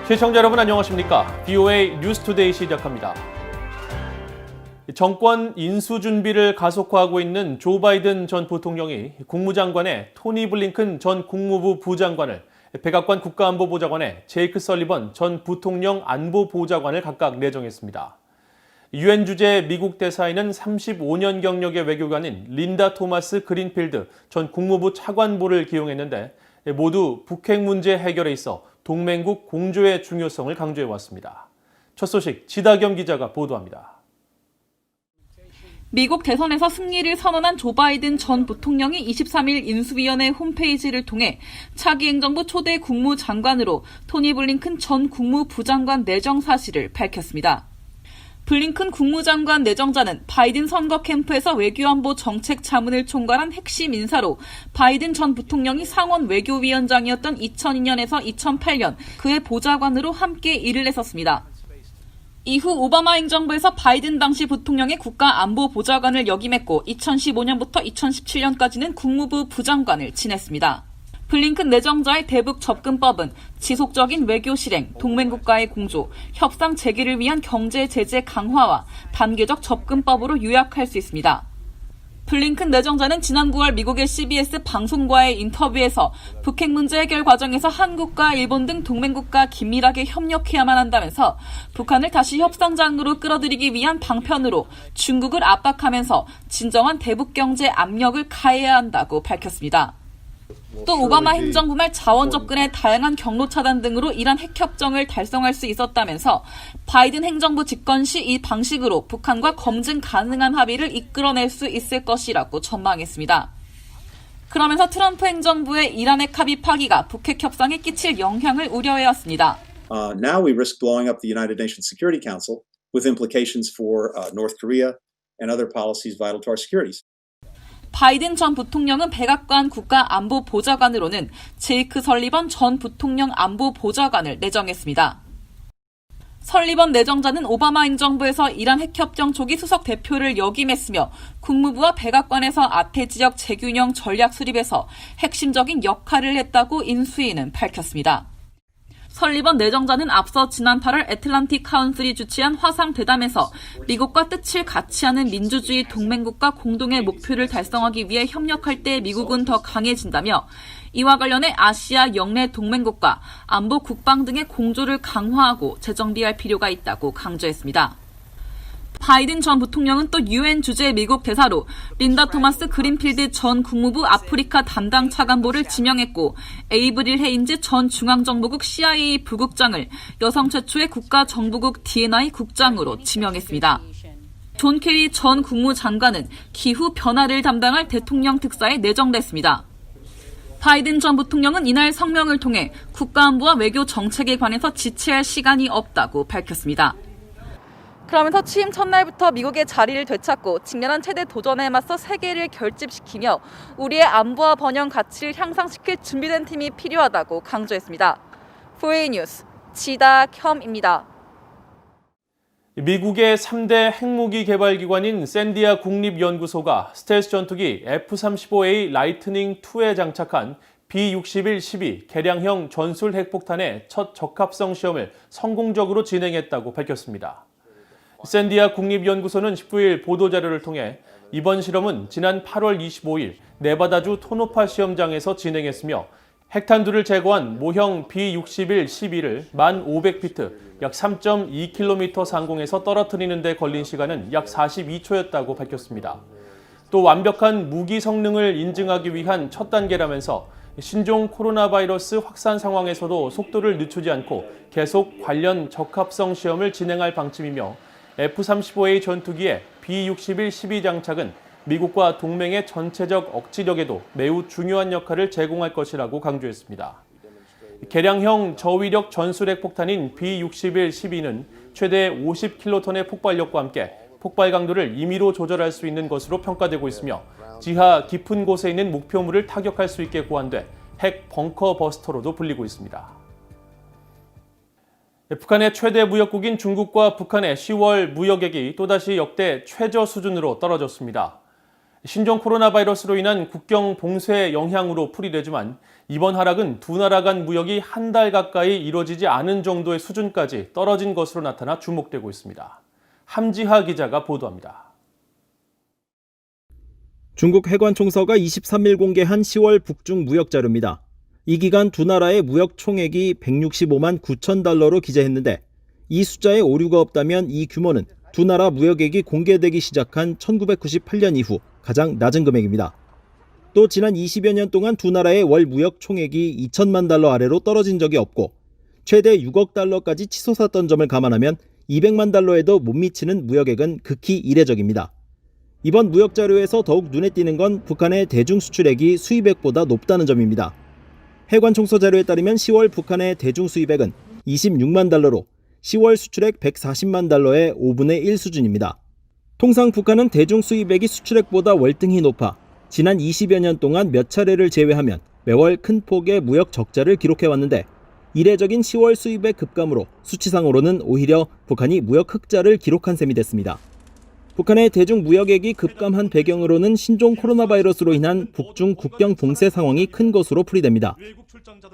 시청자 여러분 안녕하십니까? BOA 뉴스투데이 시작합니다. 정권 인수 준비를 가속화하고 있는 조 바이든 전 부통령이 국무장관에 토니 블링컨 전 국무부 부장관을, 백악관 국가안보보좌관에 제이크 설리번 전 부통령 안보보좌관을 각각 내정했습니다. 유엔 주재 미국 대사에는 35년 경력의 외교관인 린다 토마스 그린필드 전 국무부 차관보를 기용했는데 모두 북핵 문제 해결에 있어 동맹국 공조의 중요성을 강조해왔습니다. 첫 소식 지다겸 기자가 보도합니다. 미국 대선에서 승리를 선언한 조 바이든 전 부통령이 23일 인수위원회 홈페이지를 통해 차기 행정부 초대 국무장관으로 토니 블링컨 전 국무부장관 내정 사실을 밝혔습니다. 블링컨 국무장관 내정자는 바이든 선거 캠프에서 외교안보 정책 자문을 총괄한 핵심 인사로 바이든 전 부통령이 상원 외교위원장이었던 2002년에서 2008년 그의 보좌관으로 함께 일을 했었습니다. 이후 오바마 행정부에서 바이든 당시 부통령의 국가안보보좌관을 역임했고 2015년부터 2017년까지는 국무부 부장관을 지냈습니다. 블링컨 내정자의 대북 접근법은 지속적인 외교 실행, 동맹국가의 공조, 협상 재개를 위한 경제 제재 강화와 단계적 접근법으로 요약할 수 있습니다. 블링컨 내정자는 지난 9월 미국의 CBS 방송과의 인터뷰에서 북핵 문제 해결 과정에서 한국과 일본 등 동맹국과 긴밀하게 협력해야만 한다면서 북한을 다시 협상장으로 끌어들이기 위한 방편으로 중국을 압박하면서 진정한 대북 경제 압력을 가해야 한다고 밝혔습니다. 또 오바마 행정부 말 자원 접근의 다양한 경로 차단 등으로 이란 핵협정을 달성할 수 있었다면서 바이든 행정부 집권 시 이 방식으로 북한과 검증 가능한 합의를 이끌어낼 수 있을 것이라고 전망했습니다. 그러면서 트럼프 행정부의 이란 핵 합의 파기가 북핵 협상에 끼칠 영향을 우려해왔습니다. Now we risk blowing up the United Nations Security Council with implications for North Korea and other policies vital to our securities. 바이든 전 부통령은 백악관 국가안보보좌관으로는 제이크 설리번 전 부통령 안보보좌관을 내정했습니다. 설리번 내정자는 오바마 행정부에서 이란 핵협정 초기 수석 대표를 역임했으며 국무부와 백악관에서 아태 지역 재균형 전략 수립에서 핵심적인 역할을 했다고 인수위는 밝혔습니다. 설리번 내정자는 앞서 지난 8월 애틀란틱 카운슬이 주최한 화상 대담에서 미국과 뜻을 같이 하는 민주주의 동맹국가 공동의 목표를 달성하기 위해 협력할 때 미국은 더 강해진다며 이와 관련해 아시아 영내 동맹국가, 안보 국방 등의 공조를 강화하고 재정비할 필요가 있다고 강조했습니다. 바이든 전 부통령은 또 유엔 주재 미국 대사로 린다 토마스 그린필드 전 국무부 아프리카 담당 차관보를 지명했고 에이브릴 헤인즈 전 중앙정보국 CIA 부국장을 여성 최초의 국가정보국 D&I 국장으로 지명했습니다. 존 케리 전 국무장관은 기후 변화를 담당할 대통령 특사에 내정됐습니다. 바이든 전 부통령은 이날 성명을 통해 국가안보와 외교 정책에 관해서 지체할 시간이 없다고 밝혔습니다. 그러면서 취임 첫날부터 미국의 자리를 되찾고 직면한 최대 도전에 맞서 세계를 결집시키며 우리의 안보와 번영 가치를 향상시킬 준비된 팀이 필요하다고 강조했습니다. 4A 뉴스 지다겸입니다. 미국의 3대 핵무기 개발 기관인 샌디아 국립연구소가 스텔스 전투기 F-35A 라이트닝2에 장착한 B-61-12 개량형 전술 핵폭탄의 첫 적합성 시험을 성공적으로 진행했다고 밝혔습니다. 샌디아 국립연구소는 19일 보도자료를 통해 이번 실험은 지난 8월 25일 네바다주 토노파 시험장에서 진행했으며 핵탄두를 제거한 모형 B-61-12를 1,500피트, 약 3.2km 상공에서 떨어뜨리는 데 걸린 시간은 약 42초였다고 밝혔습니다. 또 완벽한 무기 성능을 인증하기 위한 첫 단계라면서 신종 코로나 바이러스 확산 상황에서도 속도를 늦추지 않고 계속 관련 적합성 시험을 진행할 방침이며 F-35A 전투기의 B-61-12 장착은 미국과 동맹의 전체적 억지력에도 매우 중요한 역할을 제공할 것이라고 강조했습니다. 개량형 저위력 전술핵 폭탄인 B-61-12는 최대 50킬로톤의 폭발력과 함께 폭발 강도를 임의로 조절할 수 있는 것으로 평가되고 있으며 지하 깊은 곳에 있는 목표물을 타격할 수 있게 고안돼 핵 벙커 버스터로도 불리고 있습니다. 북한의 최대 무역국인 중국과 북한의 10월 무역액이 또다시 역대 최저 수준으로 떨어졌습니다. 신종 코로나 바이러스로 인한 국경 봉쇄 영향으로 풀이되지만 이번 하락은 두 나라 간 무역이 한 달 가까이 이뤄지지 않은 정도의 수준까지 떨어진 것으로 나타나 주목되고 있습니다. 함지하 기자가 보도합니다. 중국 해관총서가 23일 공개한 10월 북중 무역 자료입니다. 이 기간 두 나라의 무역 총액이 165만 9천 달러로 기재했는데 이 숫자에 오류가 없다면 이 규모는 두 나라 무역액이 공개되기 시작한 1998년 이후 가장 낮은 금액입니다. 또 지난 20여 년 동안 두 나라의 월 무역 총액이 2천만 달러 아래로 떨어진 적이 없고 최대 6억 달러까지 치솟았던 점을 감안하면 200만 달러에도 못 미치는 무역액은 극히 이례적입니다. 이번 무역 자료에서 더욱 눈에 띄는 건 북한의 대중 수출액이 수입액보다 높다는 점입니다. 해관총서 자료에 따르면 10월 북한의 대중 수입액은 26만 달러로 10월 수출액 140만 달러의 5분의 1 수준입니다. 통상 북한은 대중 수입액이 수출액보다 월등히 높아 지난 20여 년 동안 몇 차례를 제외하면 매월 큰 폭의 무역 적자를 기록해왔는데 이례적인 10월 수입액 급감으로 수치상으로는 오히려 북한이 무역 흑자를 기록한 셈이 됐습니다. 북한의 대중 무역액이 급감한 배경으로는 신종 코로나 바이러스로 인한 북중 국경 봉쇄 상황이 큰 것으로 풀이됩니다.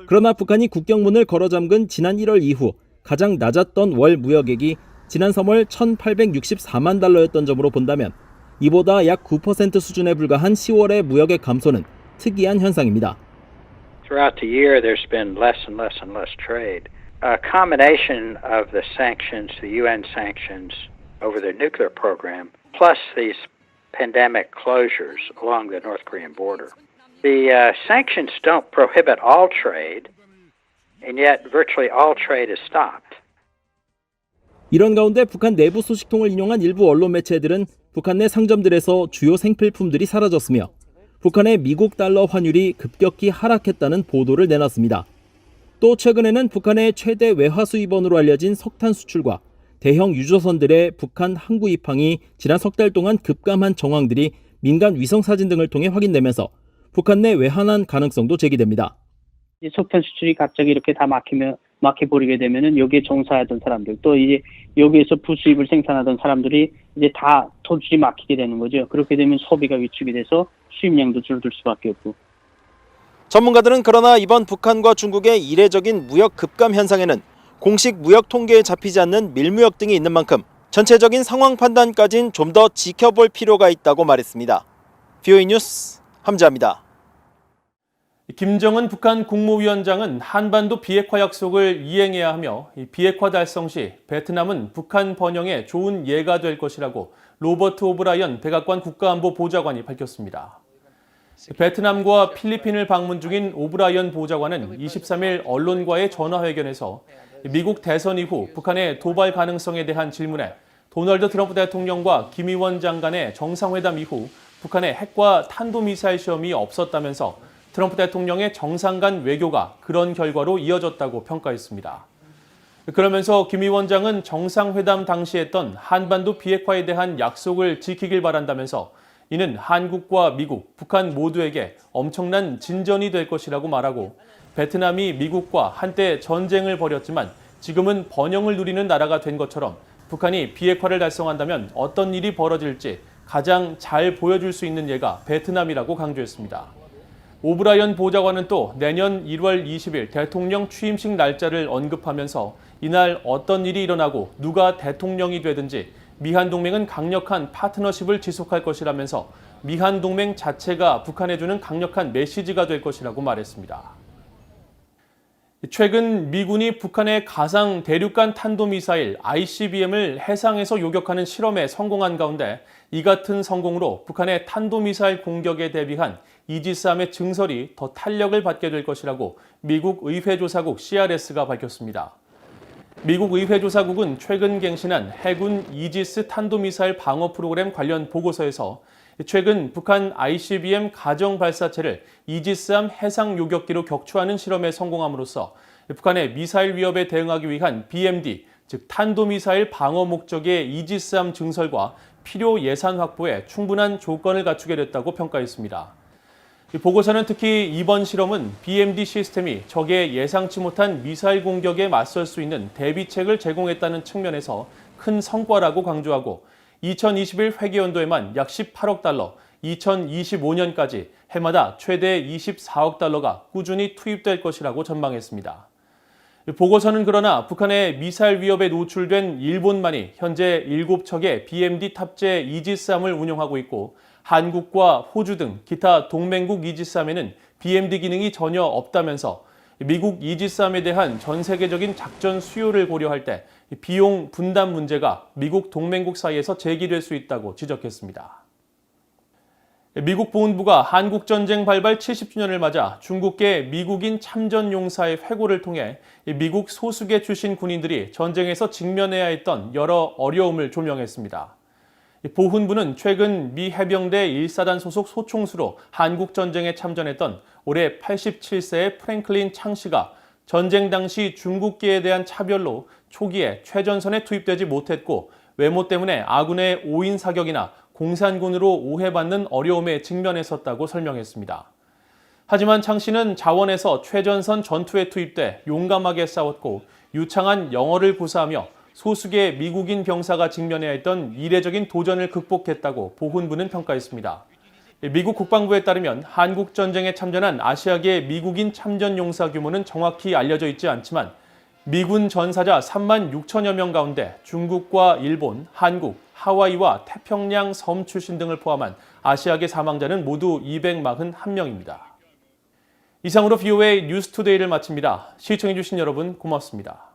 그러나 북한이 국경문을 걸어 잠근 지난 1월 이후 가장 낮았던 월 무역액이 지난 3월 1,864만 달러였던 점으로 본다면 이보다 약 9% 수준에 불과한 10월의 무역액 감소는 특이한 현상입니다. Throughout the year, there's been less and less and less trade. A combination of the sanctions, the UN sanctions over their nuclear program, plus these pandemic closures along the North Korean border. The sanctions don't prohibit all trade, and yet virtually all trade is stopped. 이런 가운데 북한 내부 소식통을 인용한 일부 언론 매체들은 북한 내 상점들에서 주요 생필품들이 사라졌으며 북한의 미국 달러 환율이 급격히 하락했다는 보도를 내놨습니다. 또 최근에는 북한의 최대 외화 수입원으로 알려진 석탄 수출과 대형 유조선들의 북한 항구 입항이 지난 석 달 동안 급감한 정황들이 민간 위성 사진 등을 통해 확인되면서 북한 내 외환환 가능성도 제기됩니다. 석탄 수출이 갑자기 이렇게 다 막혀버리게 되면은 여기에 종사하던 사람들 또 이제 여기에서 부수입을 생산하던 사람들이 이제 다 도줄이 막히게 되는 거죠. 그렇게 되면 소비가 위축이 돼서 수입량도 줄어들 수밖에 없고. 전문가들은 그러나 이번 북한과 중국의 이례적인 무역 급감 현상에는 공식 무역 통계에 잡히지 않는 밀무역 등이 있는 만큼 전체적인 상황 판단까지는 좀 더 지켜볼 필요가 있다고 말했습니다. VOA 뉴스 함지아입니다. 김정은 북한 국무위원장은 한반도 비핵화 약속을 이행해야 하며 비핵화 달성 시 베트남은 북한 번영의 좋은 예가 될 것이라고 로버트 오브라이언 백악관 국가안보 보좌관이 밝혔습니다. 베트남과 필리핀을 방문 중인 오브라이언 보좌관은 23일 언론과의 전화회견에서 미국 대선 이후 북한의 도발 가능성에 대한 질문에 도널드 트럼프 대통령과 김의원 장관의 정상회담 이후 북한의 핵과 탄도미사일 시험이 없었다면서 트럼프 대통령의 정상 간 외교가 그런 결과로 이어졌다고 평가했습니다. 그러면서 김 위원장은 정상회담 당시 했던 한반도 비핵화에 대한 약속을 지키길 바란다면서 이는 한국과 미국, 북한 모두에게 엄청난 진전이 될 것이라고 말하고 베트남이 미국과 한때 전쟁을 벌였지만 지금은 번영을 누리는 나라가 된 것처럼 북한이 비핵화를 달성한다면 어떤 일이 벌어질지 가장 잘 보여줄 수 있는 예가 베트남이라고 강조했습니다. 오브라이언 보좌관은 또 내년 1월 20일 대통령 취임식 날짜를 언급하면서 이날 어떤 일이 일어나고 누가 대통령이 되든지 미한동맹은 강력한 파트너십을 지속할 것이라면서 미한동맹 자체가 북한에 주는 강력한 메시지가 될 것이라고 말했습니다. 최근 미군이 북한의 가상 대륙간 탄도미사일 ICBM을 해상에서 요격하는 실험에 성공한 가운데 이 같은 성공으로 북한의 탄도미사일 공격에 대비한 이지스함의 증설이 더 탄력을 받게 될 것이라고 미국 의회조사국 CRS가 밝혔습니다. 미국 의회조사국은 최근 갱신한 해군 이지스 탄도미사일 방어 프로그램 관련 보고서에서 최근 북한 ICBM 가정 발사체를 이지스함 해상 요격기로 격추하는 실험에 성공함으로써 북한의 미사일 위협에 대응하기 위한 BMD, 즉 탄도미사일 방어 목적의 이지스함 증설과 필요 예산 확보에 충분한 조건을 갖추게 됐다고 평가했습니다. 보고서는 특히 이번 실험은 BMD 시스템이 적의 예상치 못한 미사일 공격에 맞설 수 있는 대비책을 제공했다는 측면에서 큰 성과라고 강조하고 2021 회계연도에만 약 18억 달러, 2025년까지 해마다 최대 24억 달러가 꾸준히 투입될 것이라고 전망했습니다. 보고서는 그러나 북한의 미사일 위협에 노출된 일본만이 현재 7척의 BMD 탑재 이지스함을 운용하고 있고 한국과 호주 등 기타 동맹국 이지스함에는 BMD 기능이 전혀 없다면서 미국 이지스함에 대한 전 세계적인 작전 수요를 고려할 때 비용 분담 문제가 미국 동맹국 사이에서 제기될 수 있다고 지적했습니다. 미국 보훈부가 한국전쟁 발발 70주년을 맞아 중국계 미국인 참전용사의 회고를 통해 미국 소수계 출신 군인들이 전쟁에서 직면해야 했던 여러 어려움을 조명했습니다. 보훈부는 최근 미 해병대 1사단 소속 소총수로 한국전쟁에 참전했던 올해 87세의 프랭클린 창 씨가 전쟁 당시 중국계에 대한 차별로 초기에 최전선에 투입되지 못했고 외모 때문에 아군의 오인 사격이나 공산군으로 오해받는 어려움에 직면했었다고 설명했습니다. 하지만 창 씨는 자원에서 최전선 전투에 투입돼 용감하게 싸웠고 유창한 영어를 구사하며 소수계 미국인 병사가 직면해야 했던 이례적인 도전을 극복했다고 보훈부는 평가했습니다. 미국 국방부에 따르면 한국전쟁에 참전한 아시아계 미국인 참전용사 규모는 정확히 알려져 있지 않지만 미군 전사자 3만 6천여 명 가운데 중국과 일본, 한국, 하와이와 태평양 섬 출신 등을 포함한 아시아계 사망자는 모두 241명입니다. 이상으로 VOA 뉴스투데이를 마칩니다. 시청해주신 여러분 고맙습니다.